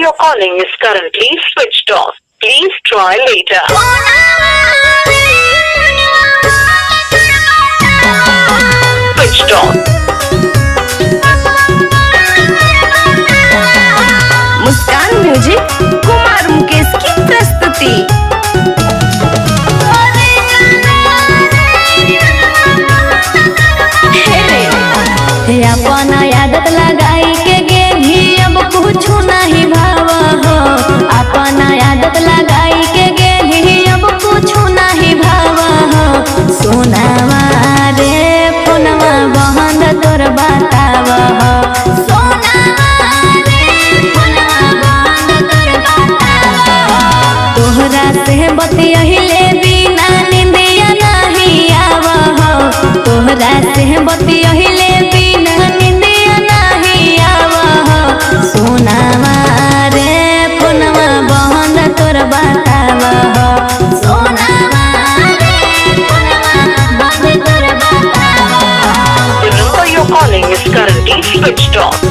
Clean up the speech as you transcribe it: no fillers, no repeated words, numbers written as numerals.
you're calling is currently switched off. Please try later. Switched off. Muskan music Kumar Mukesh की प्रस्तुति। अपन आदत लगाई के गे भी अब कुछ नहीं भाव हो। अपन आदत लगाई के गे भी अब कुछ नहीं भाव हो। सोनावा रे फोनवा बहन तोर बताव हो। तोहरा से बतियहिले बिना निंदिया नहीं आव हो। तोहरा से बतियहिले बिना निंदिया नहीं आव हो। सोनावा रे फोनवा बहन तोर बताव हो। सोनावा रे फोनवा बहन तोर बताव हो। The number you're calling is currently switched off.